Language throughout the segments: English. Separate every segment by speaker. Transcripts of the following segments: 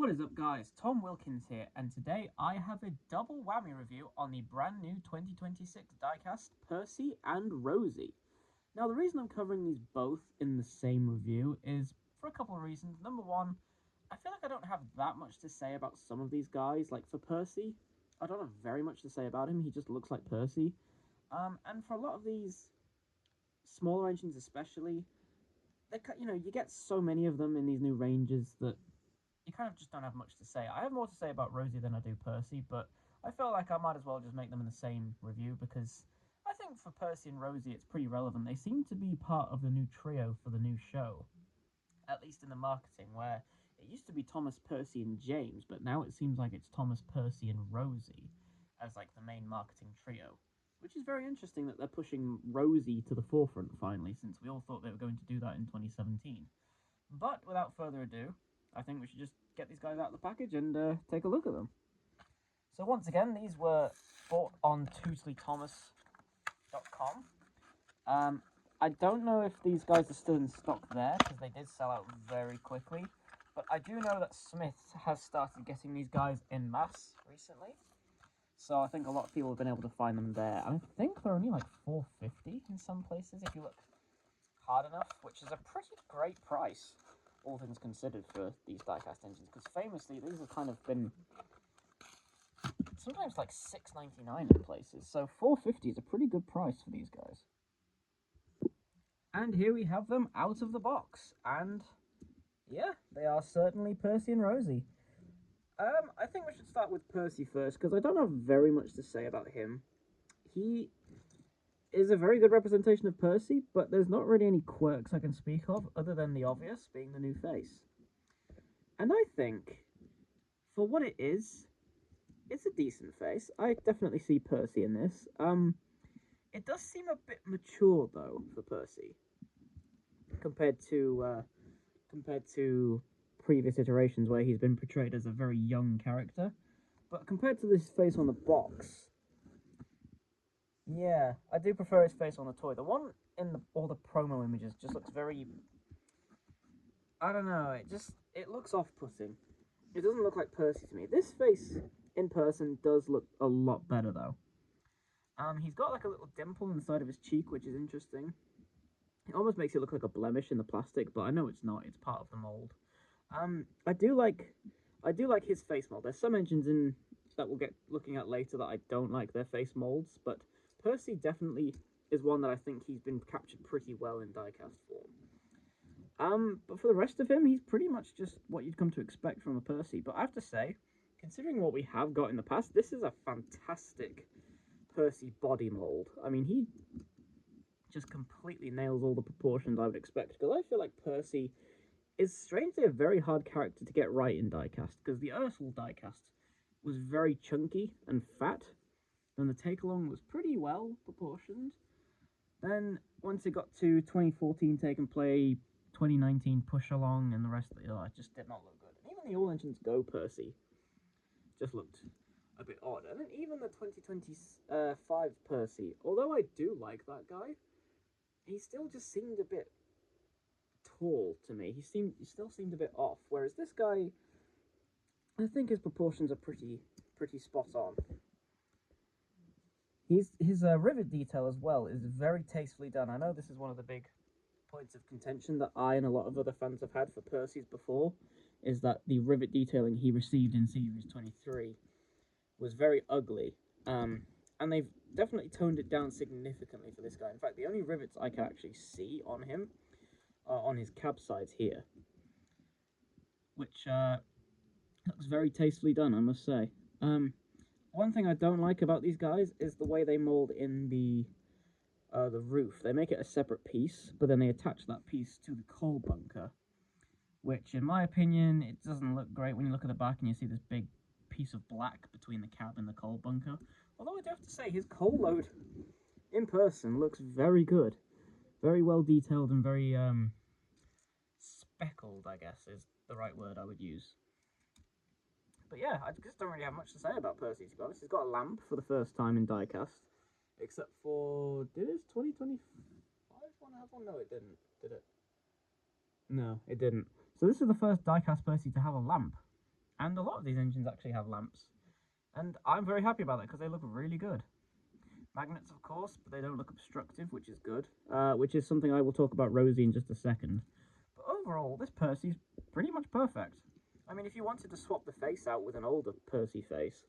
Speaker 1: What is up, guys? Tom Wilkins here, and today I have a double whammy review on the brand new 2026 diecast Percy and Rosie. Now, the reason I'm covering these both in the same review is for a couple of reasons. Number one, I feel like I don't have that much to say about some of these guys. Like for Percy, I don't have very much to say about him. He just looks like Percy. And for a lot of these smaller engines, especially, you get so many of them in these new ranges that you kind of just don't have much to say. I have more to say about Rosie than I do Percy, but I feel like I might as well just make them in the same review because I think for Percy and Rosie it's pretty relevant. They seem to be part of the new trio for the new show, at least in the marketing, where it used to be Thomas, Percy, and James, but now it seems like it's Thomas, Percy, and Rosie as like the main marketing trio. Which is very interesting that they're pushing Rosie to the forefront finally, since we all thought they were going to do that in 2017. But without further ado, I think we should just get these guys out of the package and take a look at them. So once again, these were bought on TootsleyThomas.com. I don't know if these guys are still in stock there, because they did sell out very quickly. But I do know that Smith has started getting these guys en masse recently. So I think a lot of people have been able to find them there. I think they're only like $4.50 in some places if you look hard enough, which is a pretty great price, all things considered, for these diecast engines, because famously these have kind of been sometimes like $6.99 in places, so $4.50 is a pretty good price for these guys. And here we have them out of the box, and yeah, they are certainly Percy and Rosie. I think we should start with Percy first, because I don't have very much to say about him. He is a very good representation of Percy, but there's not really any quirks I can speak of, other than the obvious, being the new face. And I think, for what it is, it's a decent face. I definitely see Percy in this. It does seem a bit mature, though, for Percy, compared to previous iterations where he's been portrayed as a very young character. But compared to this face on the box, yeah, I do prefer his face on the toy. The one in all the promo images just looks very, I don't know, it looks off-putting. It doesn't look like Percy to me. This face in person does look a lot better, though. He's got like a little dimple in the side of his cheek, which is interesting. It almost makes it look like a blemish in the plastic, but I know it's not. It's part of the mold. I do like his face mold. There's some engines in that we'll get looking at later that I don't like their face molds, but Percy definitely is one that I think he's been captured pretty well in diecast form. But for the rest of him, he's pretty much just what you'd come to expect from a Percy. But I have to say, considering what we have got in the past, this is a fantastic Percy body mold. I mean, he just completely nails all the proportions I would expect, because I feel like Percy is strangely a very hard character to get right in diecast, because the Ursula diecast was very chunky and fat, and the take-along was pretty well proportioned. Then, once it got to 2014 Take and Play, 2019 Push-Along, and the rest of it just did not look good. And even the All Engines Go Percy just looked a bit odd. And then even the 2025 Percy, although I do like that guy, he still just seemed a bit tall to me. He still seemed a bit off, whereas this guy, I think his proportions are pretty spot on. His rivet detail as well is very tastefully done. I know this is one of the big points of contention that I and a lot of other fans have had for Percy's before, is that the rivet detailing he received in Series 23 was very ugly. And they've definitely toned it down significantly for this guy. In fact, the only rivets I can actually see on him are on his cab sides here, which looks very tastefully done, I must say. One thing I don't like about these guys is the way they mold in the roof. They make it a separate piece, but then they attach that piece to the coal bunker, which, in my opinion, it doesn't look great when you look at the back and you see this big piece of black between the cab and the coal bunker. Although I do have to say, his coal load in person looks very good. Very well detailed and very speckled, I guess, is the right word I would use. But yeah, I just don't really have much to say about Percy, to be honest. He's got a lamp for the first time in diecast, except for, did his 2025 one have one? No, it didn't, did it? No, it didn't. So this is the first diecast Percy to have a lamp. And a lot of these engines actually have lamps. And I'm very happy about that because they look really good. Magnets, of course, but they don't look obstructive, which is good. Which is something I will talk about Rosie in just a second. But overall, this Percy's pretty much perfect. I mean, if you wanted to swap the face out with an older Percy face,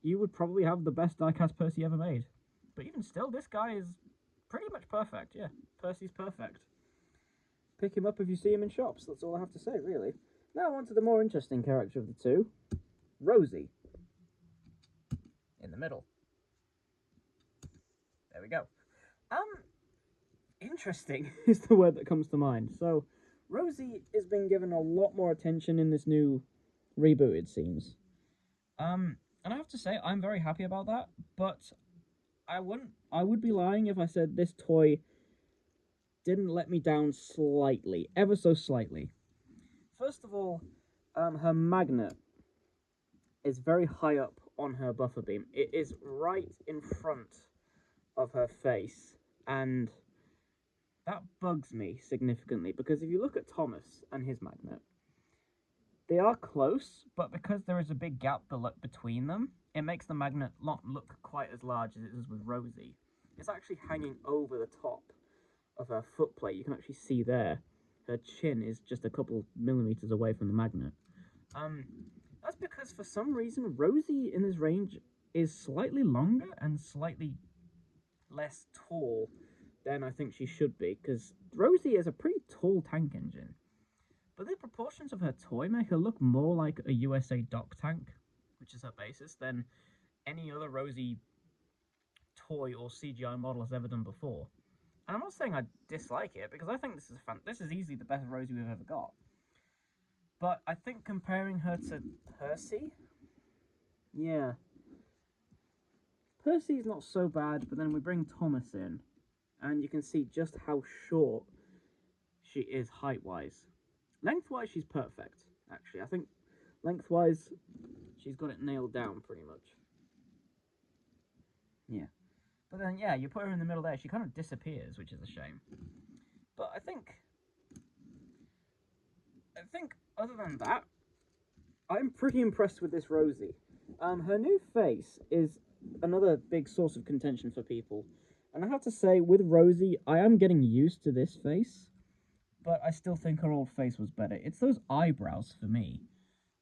Speaker 1: you would probably have the best diecast Percy ever made. But even still, this guy is pretty much perfect. Yeah, Percy's perfect. Pick him up if you see him in shops. That's all I have to say, really. Now on to the more interesting character of the two, Rosie. In the middle. There we go. Interesting is the word that comes to mind. So, Rosie has been given a lot more attention in this new reboot, it seems. And I have to say, I'm very happy about that, but I would be lying if I said this toy didn't let me down slightly, ever so slightly. First of all, her magnet is very high up on her buffer beam. It is right in front of her face, and that bugs me significantly, because if you look at Thomas and his magnet, they are close, but because there is a big gap between them, it makes the magnet not look quite as large as it does with Rosie. It's actually hanging over the top of her foot plate. You can actually see there, her chin is just a couple millimeters away from the magnet. That's because for some reason, Rosie in this range is slightly longer and slightly less tall than I think she should be, because Rosie is a pretty tall tank engine. But the proportions of her toy make her look more like a USA dock tank, which is her basis, than any other Rosie toy or CGI model has ever done before. And I'm not saying I dislike it, because I think this is easily the best Rosie we've ever got. But I think comparing her to Percy, yeah, Percy's not so bad, but then we bring Thomas in, and you can see just how short she is height-wise. Lengthwise, she's perfect, actually. I think lengthwise, she's got it nailed down pretty much. Yeah. But then, yeah, you put her in the middle there, she kind of disappears, which is a shame. But I think other than that, I'm pretty impressed with this Rosie. Her new face is another big source of contention for people. And I have to say, with Rosie, I am getting used to this face, but I still think her old face was better. It's those eyebrows for me.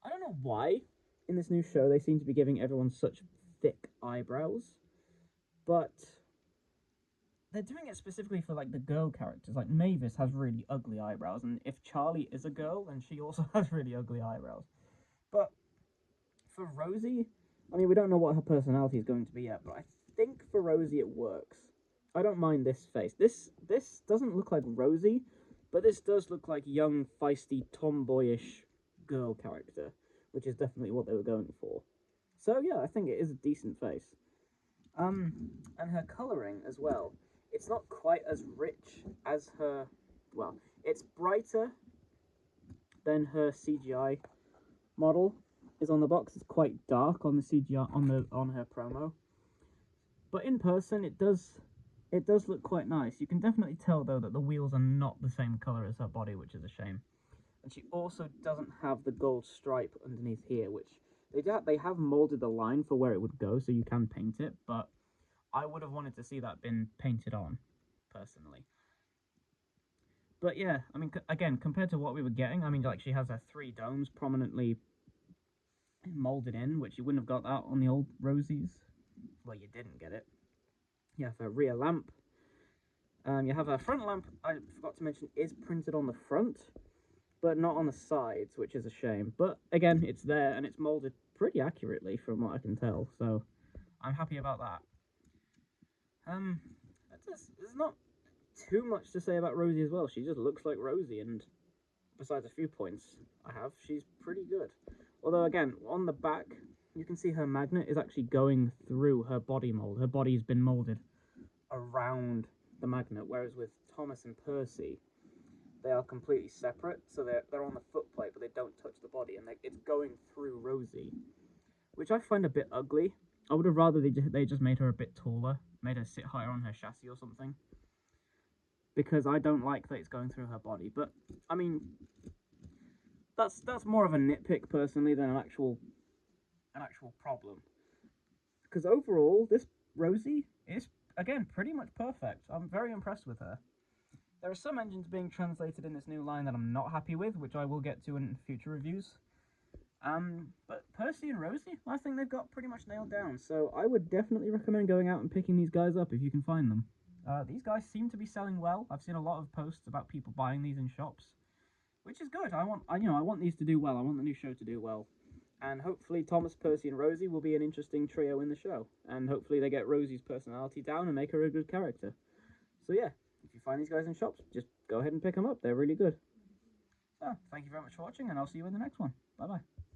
Speaker 1: I don't know why in this new show they seem to be giving everyone such thick eyebrows, but they're doing it specifically for like the girl characters. Like Mavis has really ugly eyebrows, and if Charlie is a girl, then she also has really ugly eyebrows. But for Rosie, I mean, we don't know what her personality is going to be yet, but I think for Rosie it works. I don't mind this face. This doesn't look like Rosie, but this does look like young, feisty, tomboyish girl character, which is definitely what they were going for. So yeah, I think it is a decent face. And her colouring as well. It's not quite as rich as her. Well, it's brighter than her CGI model is on the box. It's quite dark on the CGI on her promo, but in person it does look quite nice. You can definitely tell though that the wheels are not the same color as her body, which is a shame. And she also doesn't have the gold stripe underneath here, which they have molded the line for where it would go, so you can paint it, but I would have wanted to see that been painted on, personally. But yeah, I mean, again, compared to what we were getting, I mean, like, she has her 3 domes prominently molded in, which you wouldn't have got that on the old Rosies. Well, you didn't get it. You have her rear lamp. You have her front lamp, I forgot to mention, is printed on the front, but not on the sides, which is a shame. But again, it's there, and it's molded pretty accurately from what I can tell, so I'm happy about that. There's not too much to say about Rosie as well. She just looks like Rosie, and besides a few points I have, she's pretty good. Although, again, on the back, you can see her magnet is actually going through her body mold. Her body's been molded around the magnet, whereas with Thomas and Percy, they are completely separate. So they're on the foot plate, but they don't touch the body, and it's going through Rosie, which I find a bit ugly. I would have rather they just made her a bit taller, made her sit higher on her chassis or something, because I don't like that it's going through her body. But I mean, that's more of a nitpick personally than an actual problem. Because overall, this Rosie is again pretty much perfect. I'm very impressed with her. There are some engines being translated in this new line that I'm not happy with, which I will get to in future reviews. But Percy and Rosie, I think they've got pretty much nailed down. So I would definitely recommend going out and picking these guys up if you can find them. These guys seem to be selling well. I've seen a lot of posts about people buying these in shops, which is good. I want these to do well. I want the new show to do well. And hopefully Thomas, Percy, and Rosie will be an interesting trio in the show. And hopefully they get Rosie's personality down and make her a good character. So yeah, if you find these guys in shops, just go ahead and pick them up. They're really good. So, thank you very much for watching, and I'll see you in the next one. Bye-bye.